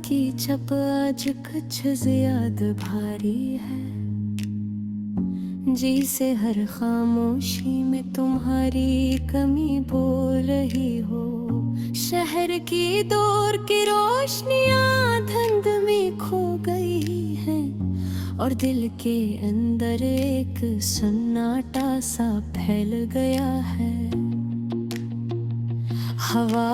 की छप आज कुछ ज्यादा भारी है। जी से हर खामोशी में तुम्हारी कमी बोल रही हो। शहर की दूर की रोशनियां धुंध में खो गई हैं और दिल के अंदर एक सन्नाटा सा फैल गया है। हवा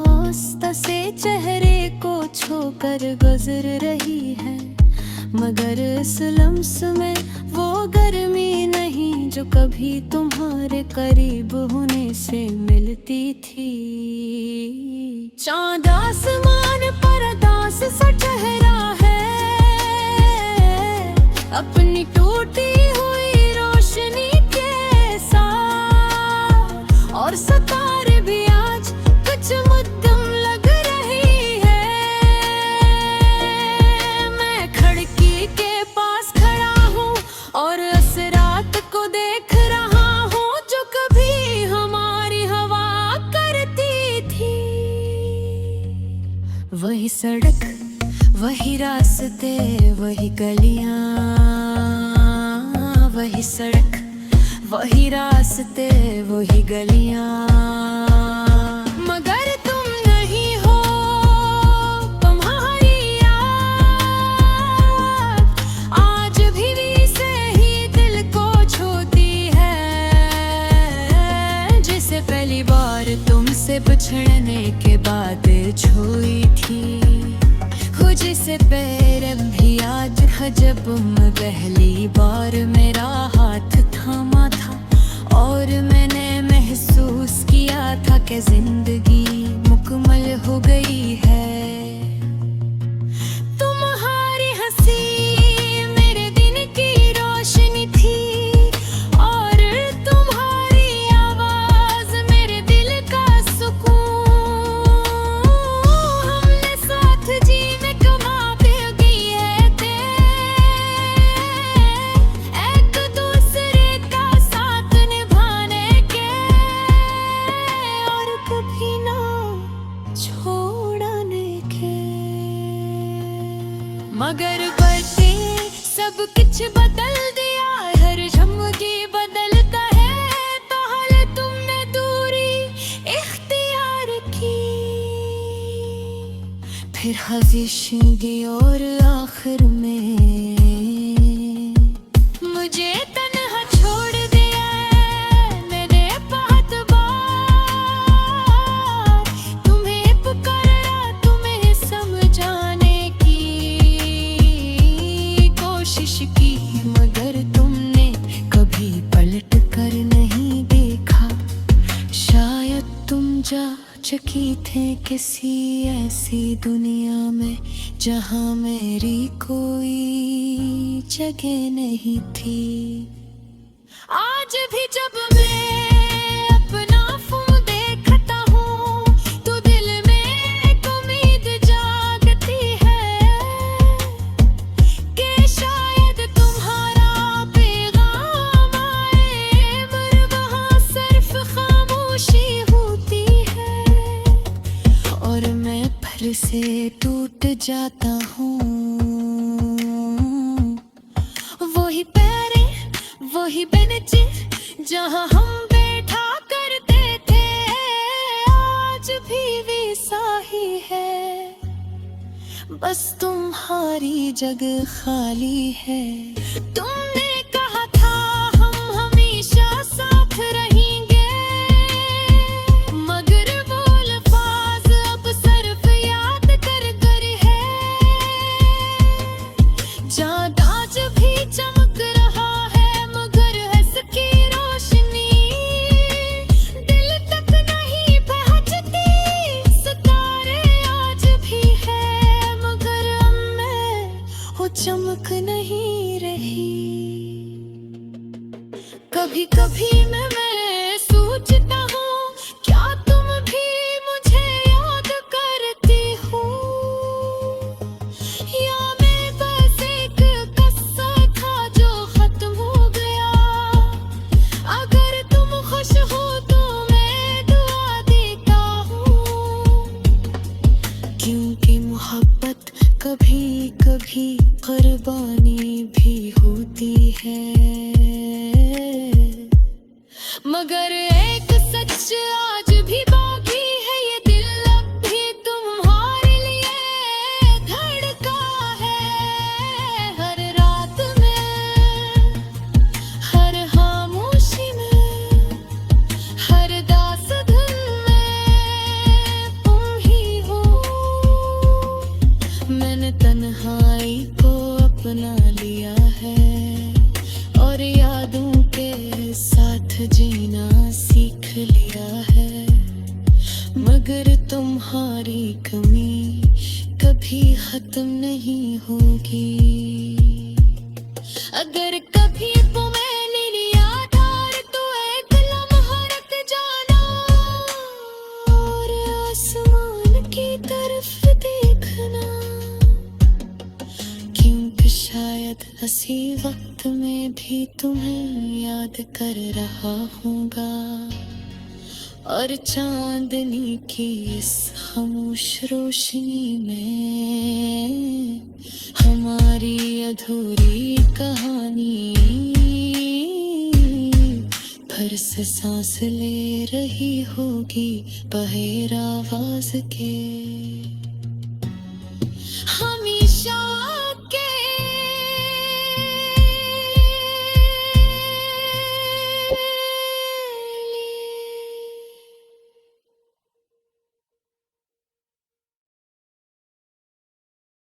आस्ता से चेहरे को छूकर गुजर रही है, मगर इस लम्स में वो गर्मी नहीं जो कभी तुम्हारे करीब होने से मिलती थी। चाँद आसमान पर दास सा ठहरा है, अपनी टूटी हुई रोशनी के साथ, और सितारे भी आज कुछ मुद्दम लग रही है। मैं खिड़की के पास खड़ा हूँ और इस रात को देख रहा हूँ जो कभी हमारी हवा करती थी। वही सड़क, वही रास्ते, वही गलियां, वही सड़क, वही रास्ते, वही गलियां, मगर तुम नहीं हो। तुम्हारी याद आज भी से ही दिल को छूती है, जिसे पहली बार तुमसे बिछड़ने के बाद छुई थी। जिसे पैर भी आज जब मैं पहली बार मेरा हाथ थामा था और मैंने महसूस किया था कि जिंदगी मुकम्मल हो गई है। तुम्हारी हंसी मेरे दिन की रोशनी थी और तुम्हारी आवाज मेरे दिल का सुकून। हमने साथ जीने मगर बदले सब कुछ बदल दिया, हर झमकी बदलता है। तो हाल तुमने दूरी इख्तियार की, फिर खामोशी और आखिर में मुझे तन्हा छोड़ दिया। मेरे बात तुम्हें पुकारा, तुम्हें समझाने कोशिश की, मगर तुमने कभी पलट कर नहीं देखा। शायद तुम जा चुकी थे किसी ऐसी दुनिया में जहां मेरी कोई जगह नहीं थी। आज भी जब मैं अपना फोन देखता हूँ तो दिल में एक उम्मीद जागती है कि शायद तुम्हारा पैगाम आए, मगर वहाँ सिर्फ खामोशी होती है और मैं फिर से टूट जाता हूँ। वही पैरे, वही बेंच जहाँ हम बैठा करते थे, आज भी वैसा ही है, बस तुम्हारी जगह खाली है। तुमने कहा था हम हमेशा साथ रहेंगे, मगर वो अल्फाज अब सिर्फ याद कर कर है। चाँद आज भी चमक रहा है, मगर इसकी रोशनी दिल तक नहीं पहुँचती। सितारे आज भी है, मगर अब मैं वो चमक नहीं रही। कभी कभी मैं सोचता हूँ क्या तुम भी मुझे याद करती हो, या मैं बस एक किस्सा था जो खत्म हो गया। अगर तुम खुश हो तो मैं दुआ देता हूँ, क्योंकि मोहब्बत कभी कभी कुर्बानी भी होती है, मगर एक सच आज भी बाकी है, ये दिल अब भी तुम्हारे लिए धड़का है। हर रात में, हर खामोशी में, हर दास धुन में तुम ही हो। मैंने तन्हाई को अपना लिया है और यादों के साथ जीना सीख लिया है, मगर तुम्हारी कमी कभी खत्म नहीं होगी। अगर कभी तुम्हें नहीं लिया धार तो एक लम्हा रख जाना और आसमान की तरफ देखना, क्योंकि शायद हंसी वक्त में भी तुम्हें याद कर रहा होगा और चांदनी की इस खामोश रोशनी में हमारी अधूरी कहानी फिर से सांस ले रही होगी बहेर आवाज के।